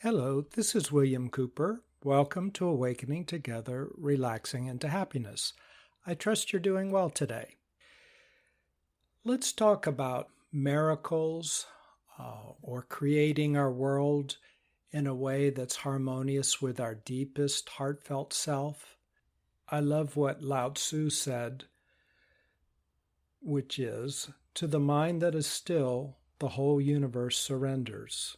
Hello, this is William Cooper. Welcome to Awakening Together, Relaxing into Happiness. I trust you're doing well today. Let's talk about miracles or creating our world in a way that's harmonious with our deepest heartfelt self. I love what Lao Tzu said, which is, "To the mind that is still, the whole universe surrenders."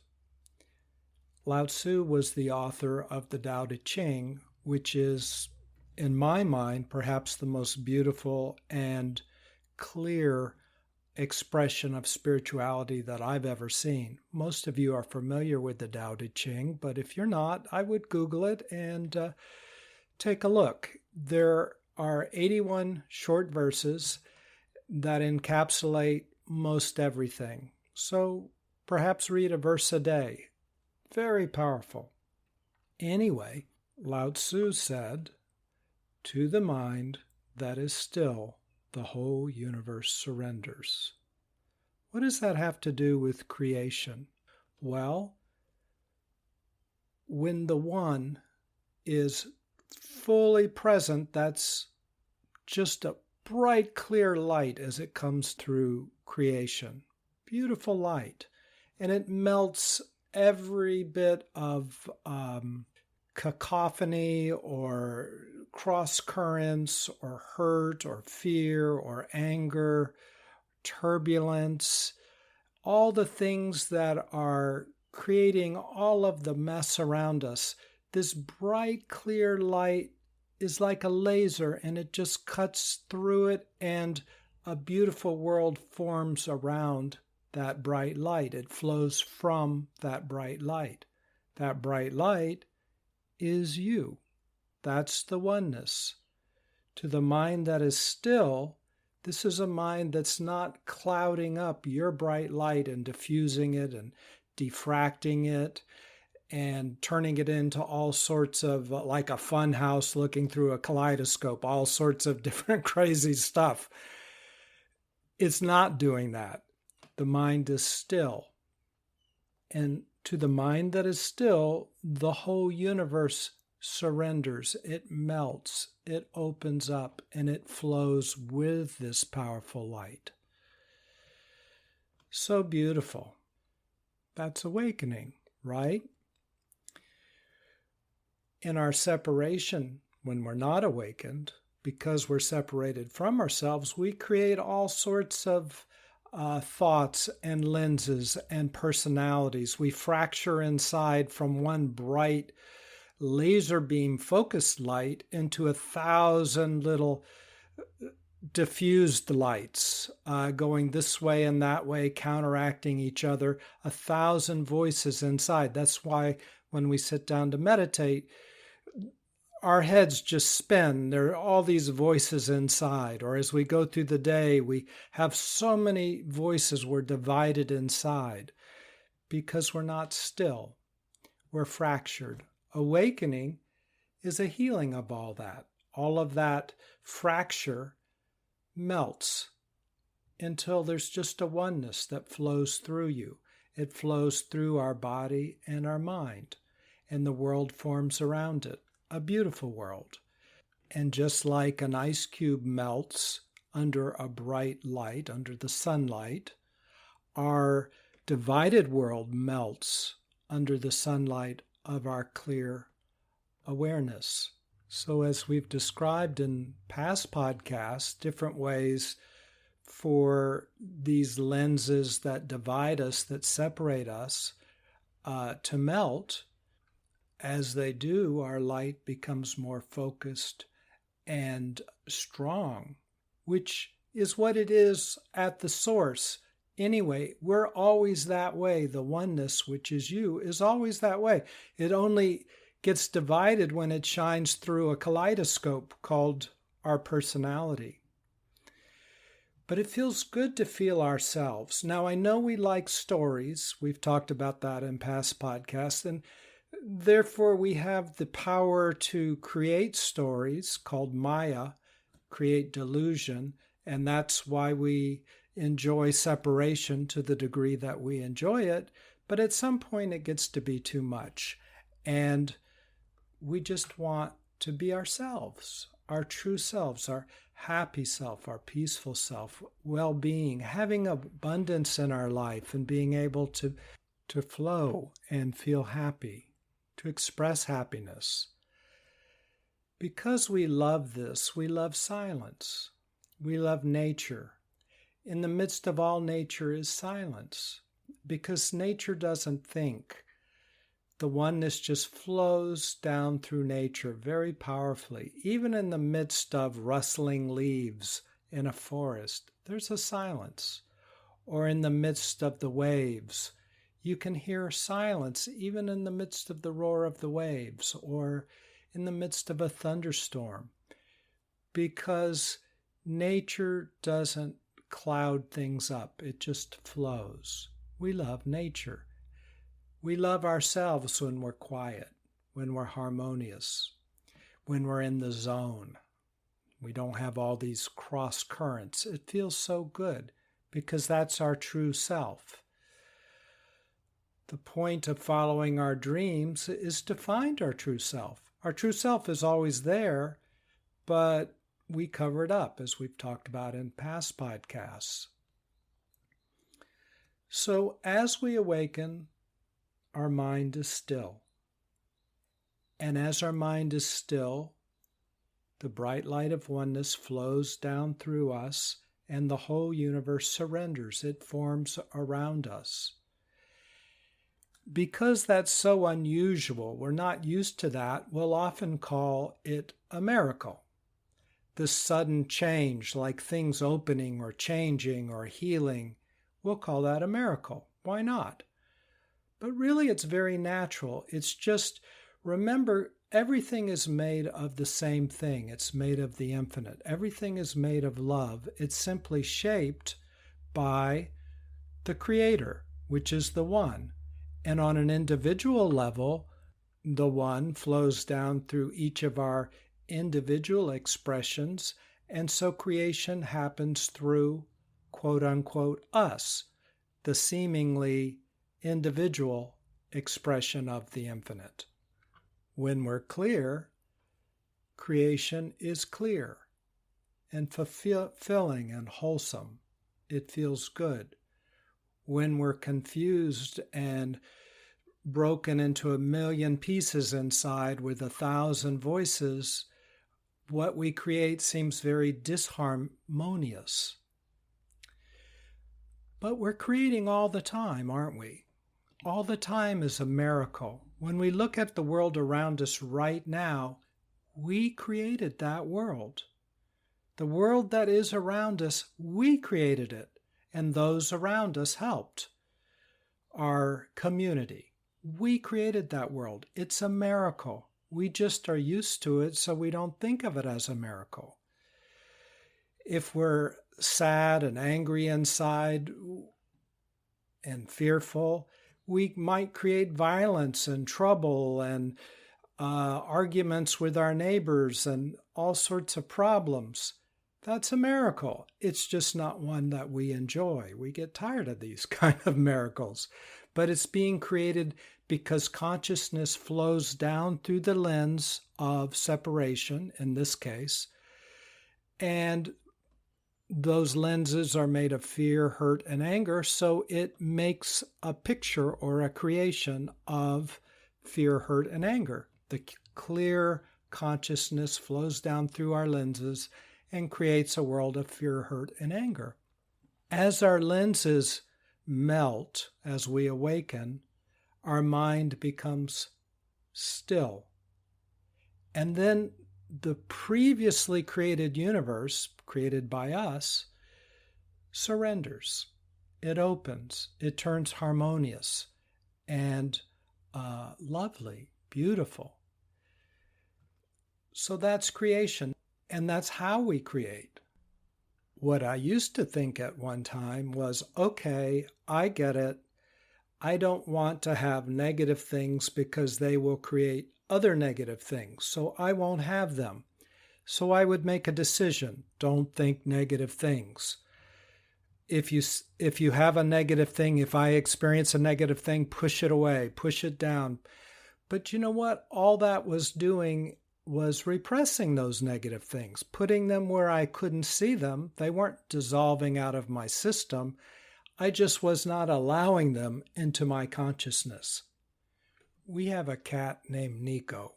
Lao Tzu was the author of the Tao Te Ching, which is, in my mind, perhaps the most beautiful and clear expression of spirituality that I've ever seen. Most of you are familiar with the Tao Te Ching, but if you're not, I would Google it and take a look. There are 81 short verses that encapsulate most everything. So perhaps read a verse a day. Very powerful. Anyway, Lao Tzu said, "To the mind that is still, the whole universe surrenders." What does that have to do with creation? Well, when the one is fully present, that's just a bright, clear light as it comes through creation. Beautiful light. And it melts every bit of cacophony or cross currents or hurt or fear or anger, turbulence, all the things that are creating all of the mess around us. This bright, clear light is like a laser, and it just cuts through it, and a beautiful world forms around that bright light. It flows from that bright light. That bright light is you. That's the oneness. To the mind that is still, this is a mind that's not clouding up your bright light and diffusing it and diffracting it and turning it into all sorts of, like a fun house looking through a kaleidoscope, all sorts of different crazy stuff. It's not doing that. The mind is still. And to the mind that is still, the whole universe surrenders. It melts, it opens up, and it flows with this powerful light. So beautiful. That's awakening, right? In our separation, when we're not awakened, because we're separated from ourselves, we create all sorts of thoughts and lenses and personalities. We fracture inside from one bright laser beam focused light into 1,000 little diffused lights going this way and that way, counteracting each other, 1,000 voices inside. That's why when we sit down to meditate, our heads just spin. There are all these voices inside. Or as we go through the day, we have so many voices. We're divided inside because we're not still. We're fractured. Awakening is a healing of all that. All of that fracture melts until there's just a oneness that flows through you. It flows through our body and our mind, and the world forms around it. A beautiful world. And just like an ice cube melts under a bright light, under the sunlight, our divided world melts under the sunlight of our clear awareness. So as we've described in past podcasts, different ways for these lenses that divide us, that separate us, to melt. As they do, our light becomes more focused and strong, which is what it is at the source. Anyway, we're always that way. The oneness, which is you, is always that way. It only gets divided when it shines through a kaleidoscope called our personality. But it feels good to feel ourselves. Now, I know we like stories. We've talked about that in past podcasts, and therefore, we have the power to create stories called Maya, create delusion, and that's why we enjoy separation to the degree that we enjoy it, But at some point it gets to be too much. And we just want to be ourselves, our true selves, our happy self, our peaceful self, well-being, having abundance in our life and being able to flow and feel happy, to express happiness. Because we love this, we love silence. We love nature. In the midst of all nature is silence, because nature doesn't think. The oneness just flows down through nature very powerfully. Even in the midst of rustling leaves in a forest, there's a silence. Or in the midst of the waves, you can hear silence even in the midst of the roar of the waves, or in the midst of a thunderstorm, because nature doesn't cloud things up. It just flows. We love nature. We love ourselves when we're quiet, when we're harmonious, when we're in the zone. We don't have all these cross currents. It feels so good because that's our true self. The point of following our dreams is to find our true self. Our true self is always there, but we cover it up, as we've talked about in past podcasts. So as we awaken, our mind is still. And as our mind is still, the bright light of oneness flows down through us, and the whole universe surrenders. It forms around us. Because that's so unusual, we're not used to that, we'll often call it a miracle. This sudden change, like things opening or changing or healing, we'll call that a miracle. Why not? But really it's very natural. It's just, remember, everything is made of the same thing. It's made of the infinite. Everything is made of love. It's simply shaped by the Creator, which is the One. And on an individual level, the One flows down through each of our individual expressions, and so creation happens through, quote unquote, us, the seemingly individual expression of the infinite. When we're clear, creation is clear and fulfilling and wholesome. It feels good. When we're confused and broken into a million pieces inside with 1,000 voices, what we create seems very disharmonious. But we're creating all the time, aren't we? All the time is a miracle. When we look at the world around us right now, we created that world. The world that is around us, we created it, and those around us helped. Our community, we created that world. It's a miracle. We just are used to it, so we don't think of it as a miracle. If we're sad and angry inside and fearful, we might create violence and trouble and arguments with our neighbors and all sorts of problems. That's a miracle. It's just not one that we enjoy. We get tired of these kind of miracles. But it's being created because consciousness flows down through the lens of separation, in this case, and those lenses are made of fear, hurt, and anger, so it makes a picture or a creation of fear, hurt, and anger. The clear consciousness flows down through our lenses and creates a world of fear, hurt, and anger. As our lenses melt, as we awaken, our mind becomes still. And then the previously created universe, created by us, surrenders. It opens. It turns harmonious and lovely, beautiful. So that's creation, and that's how we create. What I used to think at one time was, okay, I get it. I don't want to have negative things because they will create other negative things, so I won't have them. So I would make a decision, don't think negative things. if you have a negative thing, if I experience a negative thing, push it away, push it down. But you know what? All that was doing was repressing those negative things, putting them where I couldn't see them. They weren't dissolving out of my system. I just was not allowing them into my consciousness. We have a cat named Nico.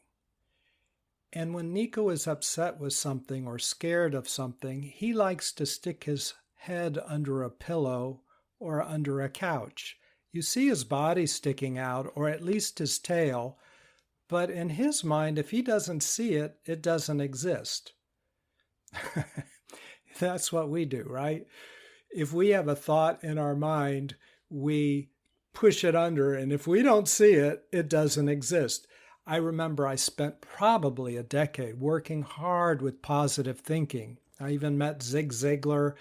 And when Nico is upset with something or scared of something, he likes to stick his head under a pillow or under a couch. You see his body sticking out, or at least his tail, but in his mind, if he doesn't see it, it doesn't exist. That's what we do, right? If we have a thought in our mind, we push it under, and if we don't see it, it doesn't exist. I remember I spent probably a decade working hard with positive thinking. I even met Zig Ziglar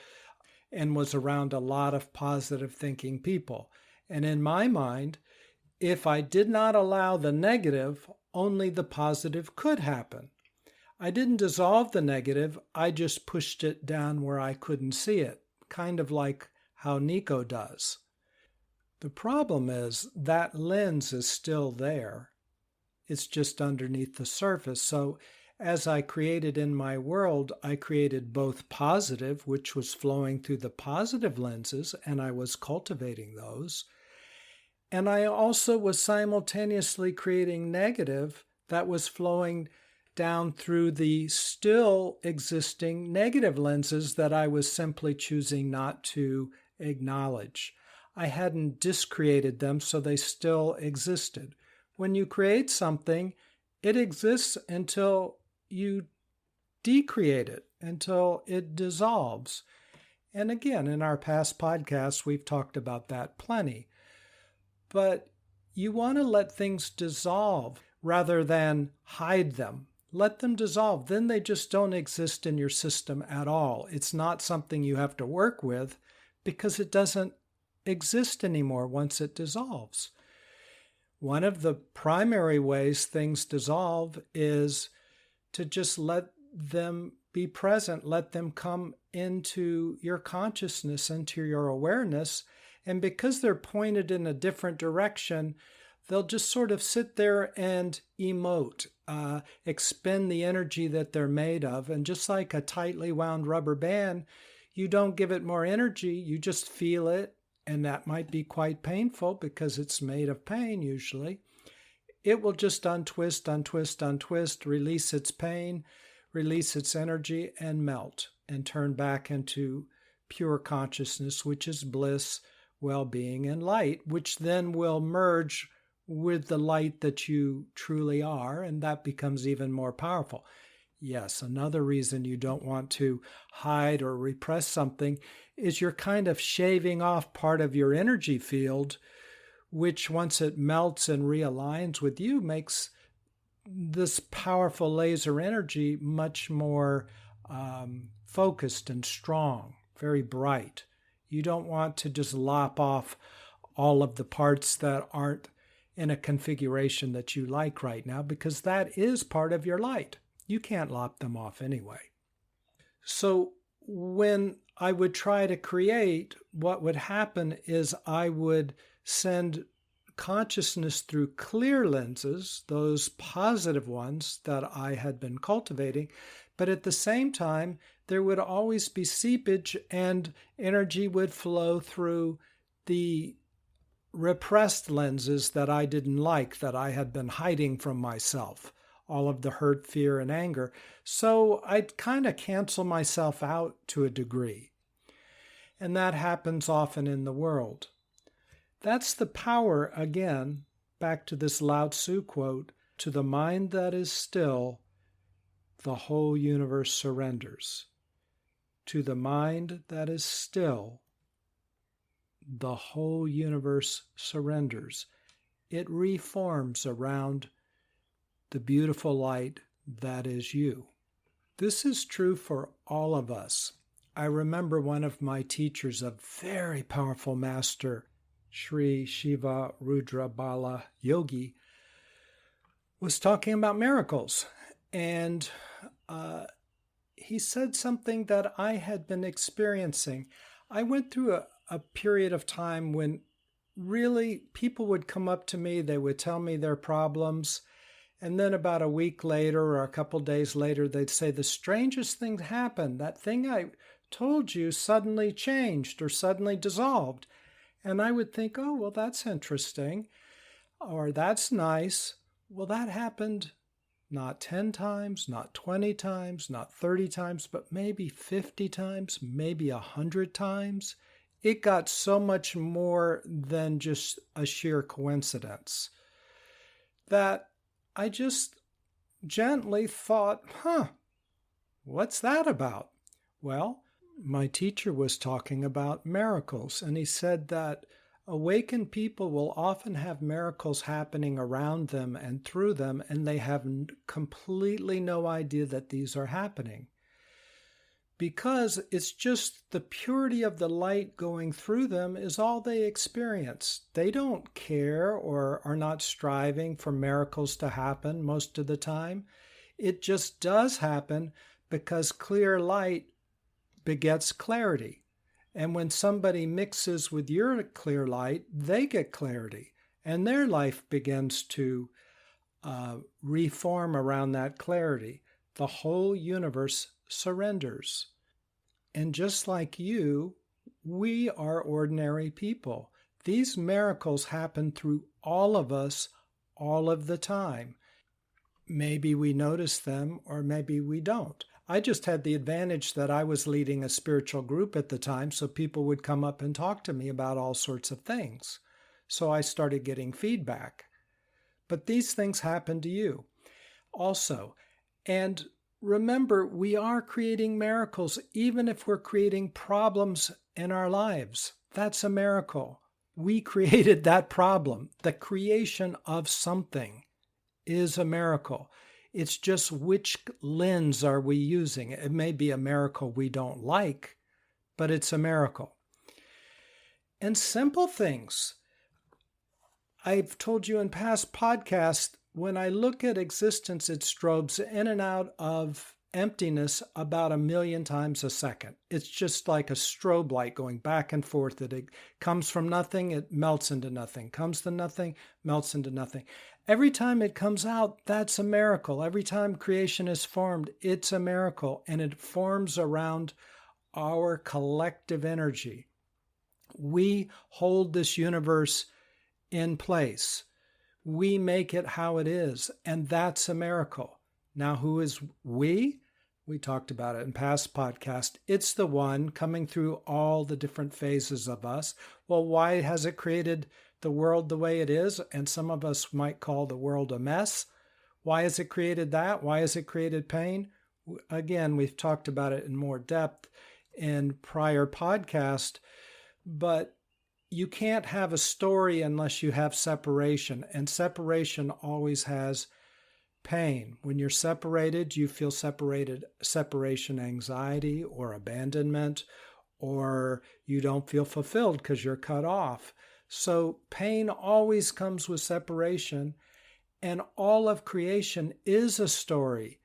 and was around a lot of positive thinking people. And in my mind, if I did not allow the negative, only the positive could happen. I didn't dissolve the negative, I just pushed it down where I couldn't see it, kind of like how Nico does. The problem is that lens is still there. It's just underneath the surface. So as I created in my world, I created both positive, which was flowing through the positive lenses, and I was cultivating those. And I also was simultaneously creating negative that was flowing down through the still existing negative lenses that I was simply choosing not to acknowledge. I hadn't discreated them, so they still existed. When you create something, it exists until you decreate it, until it dissolves. And again, in our past podcasts, we've talked about that plenty. But you want to let things dissolve rather than hide them. Let them dissolve. Then they just don't exist in your system at all. It's not something you have to work with because it doesn't exist anymore once it dissolves. One of the primary ways things dissolve is to just let them be present, let them come into your consciousness, into your awareness. And because they're pointed in a different direction, they'll just sort of sit there and emote, expend the energy that they're made of. And just like a tightly wound rubber band, you don't give it more energy, you just feel it. And that might be quite painful because it's made of pain usually. It will just untwist, untwist, untwist, release its pain, release its energy, and melt and turn back into pure consciousness, which is bliss, well-being, and light, which then will merge with the light that you truly are, and that becomes even more powerful. Yes, another reason you don't want to hide or repress something is you're kind of shaving off part of your energy field, which once it melts and realigns with you makes this powerful laser energy much more focused and strong, very bright. You don't want to just lop off all of the parts that aren't in a configuration that you like right now, because that is part of your light. You can't lop them off anyway. So when I would try to create, what would happen is I would send consciousness through clear lenses, those positive ones that I had been cultivating, but at the same time, there would always be seepage and energy would flow through the repressed lenses that I didn't like, that I had been hiding from myself, all of the hurt, fear, and anger. So I'd kind of cancel myself out to a degree. And that happens often in the world. That's the power, again, back to this Lao Tzu quote, "To the mind that is still, the whole universe surrenders." To the mind that is still, the whole universe surrenders. It reforms around the beautiful light that is you. This is true for all of us. I remember one of my teachers, a very powerful master, Sri Shiva Rudra Bala Yogi, was talking about miracles. And he said something that I had been experiencing. I went through a period of time when really people would come up to me, they would tell me their problems, and then about a week later or a couple days later, they'd say, the strangest thing happened. That thing I told you suddenly changed or suddenly dissolved. And I would think, oh, well, that's interesting, or that's nice. Well, that happened not 10 times, not 20 times, not 30 times, but maybe 50 times, maybe 100 times. It got so much more than just a sheer coincidence that I just gently thought, what's that about? Well, my teacher was talking about miracles, and he said that awakened people will often have miracles happening around them and through them, and they have completely no idea that these are happening. Because it's just the purity of the light going through them is all they experience. They don't care or are not striving for miracles to happen most of the time. It just does happen because clear light begets clarity. And when somebody mixes with your clear light, they get clarity. And their life begins to reform around that clarity. The whole universe surrenders. And just like you, we are ordinary people. These miracles happen through all of us all of the time. Maybe we notice them or maybe we don't. I just had the advantage that I was leading a spiritual group at the time, so people would come up and talk to me about all sorts of things. So I started getting feedback. But these things happen to you also. And remember, we are creating miracles, even if we're creating problems in our lives. That's a miracle. We created that problem. The creation of something is a miracle. It's just which lens are we using? It may be a miracle we don't like, but it's a miracle. And simple things. I've told you in past podcasts, when I look at existence, it strobes in and out of emptiness about 1,000,000 times a second. It's just like a strobe light going back and forth. It comes from nothing, it melts into nothing. Comes to nothing, melts into nothing. Every time it comes out, that's a miracle. Every time creation is formed, it's a miracle. And it forms around our collective energy. We hold this universe in place. We make it how it is, and that's a miracle. Now, who is we? We talked about it in past podcasts. It's the one coming through all the different phases of us. Well, why has it created the world the way it is? And some of us might call the world a mess. Why has it created that? Why has it created pain? Again, we've talked about it in more depth in prior podcasts, but you can't have a story unless you have separation, and separation always has pain. When you're separated, you feel separation anxiety or abandonment, or you don't feel fulfilled because you're cut off. So pain always comes with separation, and all of creation is a story.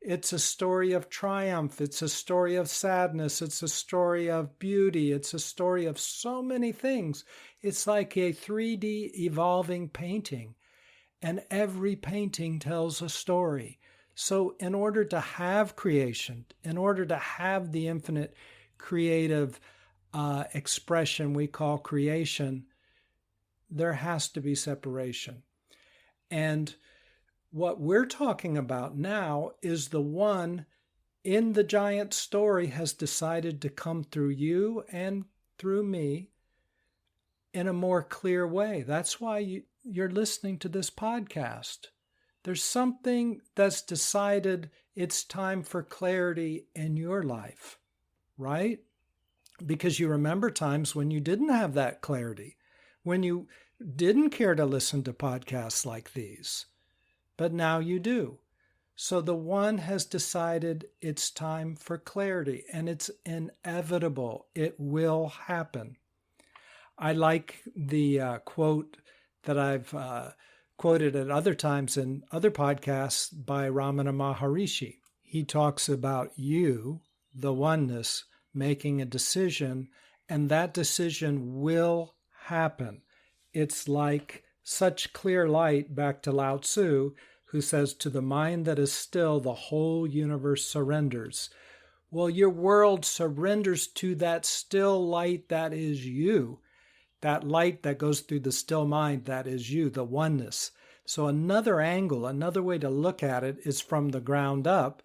It's a story of triumph. It's a story of sadness. It's a story of beauty. It's a story of so many things. It's like a 3D evolving painting, and every painting tells a story. So in order to have creation, in order to have the infinite creative expression we call creation, there has to be separation. And what we're talking about now is the one in the giant story has decided to come through you and through me in a more clear way. That's why you're listening to this podcast. There's something that's decided it's time for clarity in your life, right? Because you remember times when you didn't have that clarity, when you didn't care to listen to podcasts like these. But now you do. So the one has decided it's time for clarity, and it's inevitable. It will happen. I like the quote that I've quoted at other times in other podcasts by Ramana Maharishi. He talks about you, the oneness, making a decision and that decision will happen. It's like such clear light, back to Lao Tzu, who says, to the mind that is still, the whole universe surrenders. Well, your world surrenders to that still light that is you, that light that goes through the still mind that is you, the oneness. So another angle, another way to look at it is from the ground up,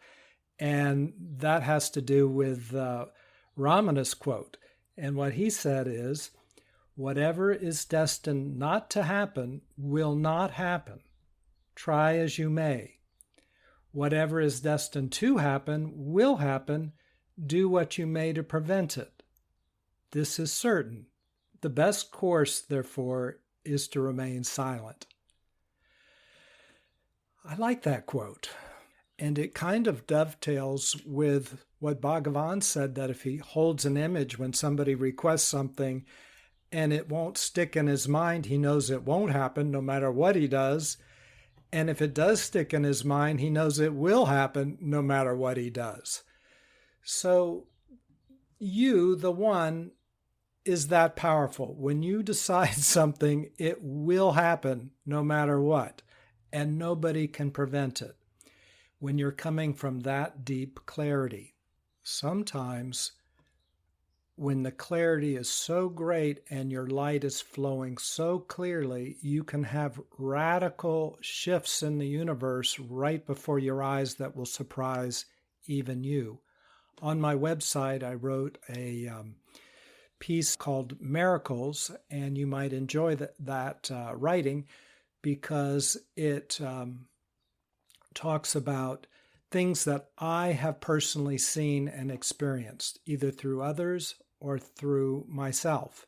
and that has to do with Ramana's quote. And what he said is, whatever is destined not to happen will not happen. Try as you may. Whatever is destined to happen will happen. Do what you may to prevent it. This is certain. The best course, therefore, is to remain silent. I like that quote. And it kind of dovetails with what Bhagavan said, that if he holds an image when somebody requests something and it won't stick in his mind, he knows it won't happen no matter what he does. And if it does stick in his mind, he knows it will happen no matter what he does. So you, the one, is that powerful. When you decide something, it will happen no matter what, and nobody can prevent it. When you're coming from that deep clarity, sometimes when the clarity is so great and your light is flowing so clearly, you can have radical shifts in the universe right before your eyes that will surprise even you. On my website, I wrote a piece called Miracles, and you might enjoy that writing because it talks about things that I have personally seen and experienced, either through others or through myself.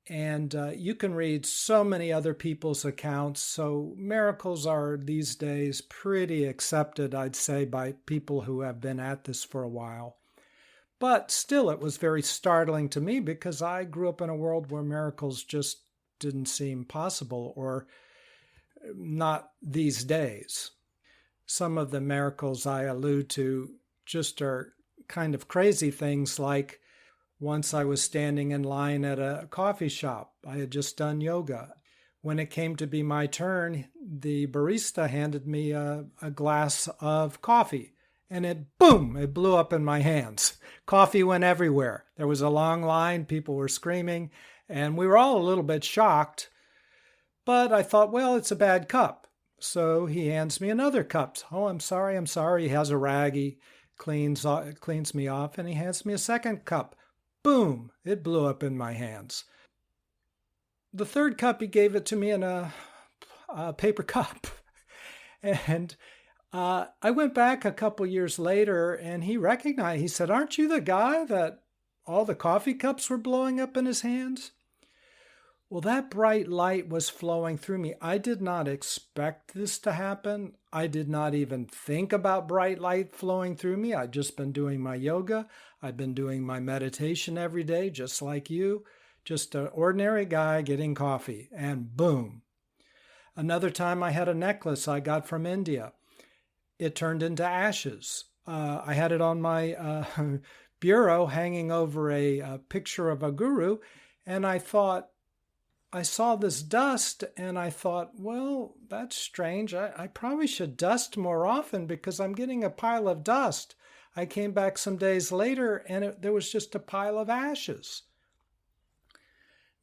And you can read so many other people's accounts. So miracles are these days pretty accepted, I'd say, by people who have been at this for a while. But still, it was very startling to me because I grew up in a world where miracles just didn't seem possible, or not these days. Some of the miracles I allude to just are kind of crazy things, like once I was standing in line at a coffee shop. I had just done yoga. When it came to be my turn, the barista handed me a glass of coffee, and it blew up in my hands. Coffee went everywhere. There was a long line, people were screaming, and we were all a little bit shocked. But I thought, well, it's a bad cup. So he hands me another cup. Oh, I'm sorry. He has a rag, he cleans me off, and he hands me a second cup. Boom! It blew up in my hands. The third cup, he gave it to me in a paper cup. And I went back a couple years later, and he recognized, he said, aren't you the guy that all the coffee cups were blowing up in his hands? Well, that bright light was flowing through me. I did not expect this to happen. I did not even think about bright light flowing through me. I'd just been doing my yoga. I'd been doing my meditation every day, just like you. Just an ordinary guy getting coffee, and boom. Another time I had a necklace I got from India. It turned into ashes. I had it on my bureau hanging over a picture of a guru, and I saw this dust, and I thought, well, that's strange. I probably should dust more often because I'm getting a pile of dust. I came back some days later, and there was just a pile of ashes.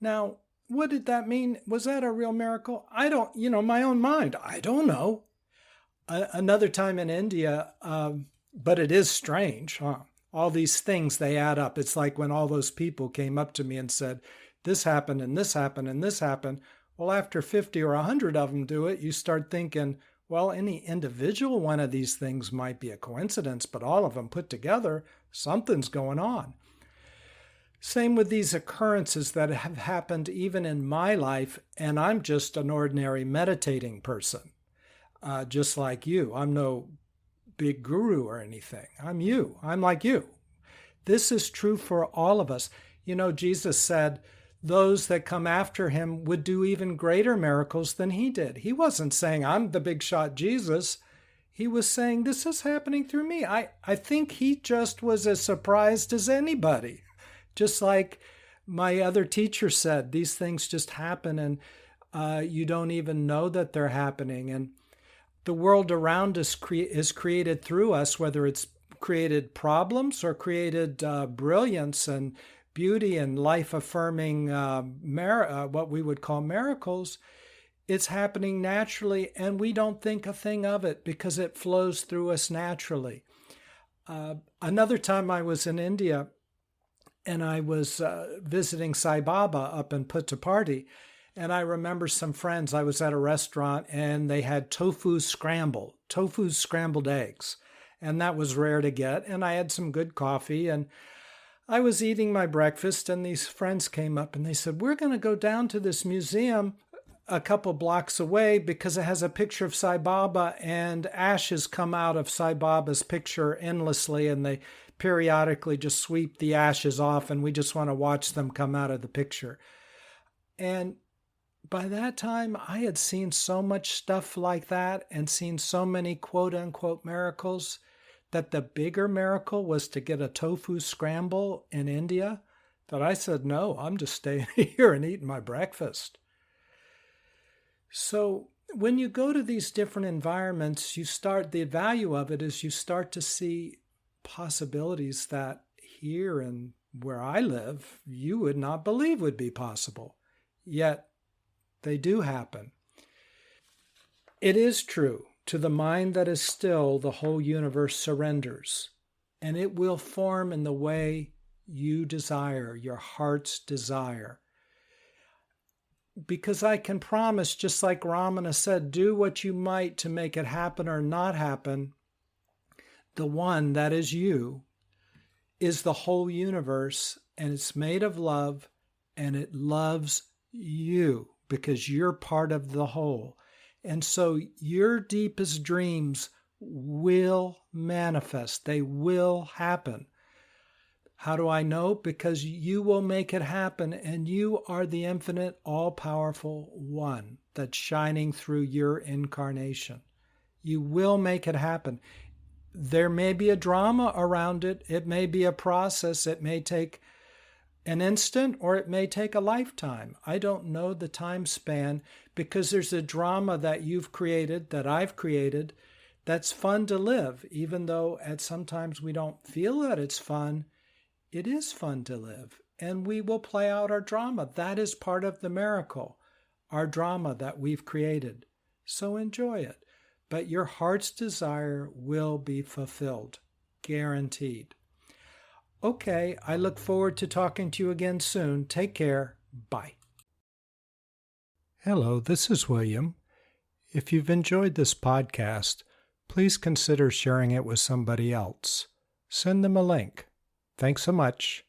Now, what did that mean? Was that a real miracle? I don't, my own mind, I don't know. Another time in India, but it is strange, huh? All these things, they add up. It's like when all those people came up to me and said, this happened, and this happened, and this happened. Well, after 50 or 100 of them do it, you start thinking, well, any individual one of these things might be a coincidence, but all of them put together, something's going on. Same with these occurrences that have happened even in my life, and I'm just an ordinary meditating person, just like you. I'm no big guru or anything. I'm you. I'm like you. This is true for all of us. Jesus said, those that come after him would do even greater miracles than he did. He wasn't saying, I'm the big shot Jesus. He was saying, this is happening through me. I think he just was as surprised as anybody Just like my other teacher said, these things just happen and you don't even know that they're happening. And the world around us is created through us, whether it's created problems or created brilliance and beauty and life-affirming what we would call miracles. It's happening naturally, and we don't think a thing of it because it flows through us naturally. Another time I was in India, and I was visiting Sai Baba up in Puttaparthi, and I remember some friends, I was at a restaurant, and they had tofu scrambled eggs, and that was rare to get, and I had some good coffee, and I was eating my breakfast, and these friends came up, and they said, we're going to go down to this museum a couple blocks away because it has a picture of Sai Baba, and ashes come out of Sai Baba's picture endlessly, and they periodically just sweep the ashes off, and we just want to watch them come out of the picture. And by that time, I had seen so much stuff like that and seen so many quote unquote miracles that the bigger miracle was to get a tofu scramble in India that I said, no, I'm just staying here and eating my breakfast. So when you go to these different environments, the value of it is you start to see possibilities that here and where I live, you would not believe would be possible. Yet they do happen. It is true, to the mind that is still, the whole universe surrenders, and it will form in the way you desire, your heart's desire. Because I can promise, just like Ramana said, do what you might to make it happen or not happen. The one that is you is the whole universe, and it's made of love, and it loves you because you're part of the whole. And so your deepest dreams will manifest. They will happen. How do I know? Because you will make it happen, and you are the infinite, all-powerful one that's shining through your incarnation. You will make it happen. There may be a drama around it. It may be a process. It may take an instant or it may take a lifetime. I don't know the time span because there's a drama that you've created, that I've created, that's fun to live, even though at sometimes we don't feel that it's fun. It is fun to live, and we will play out our drama. That is part of the miracle, our drama that we've created. So enjoy it. But your heart's desire will be fulfilled, guaranteed. Okay, I look forward to talking to you again soon. Take care. Bye. Hello, this is William. If you've enjoyed this podcast, please consider sharing it with somebody else. Send them a link. Thanks so much.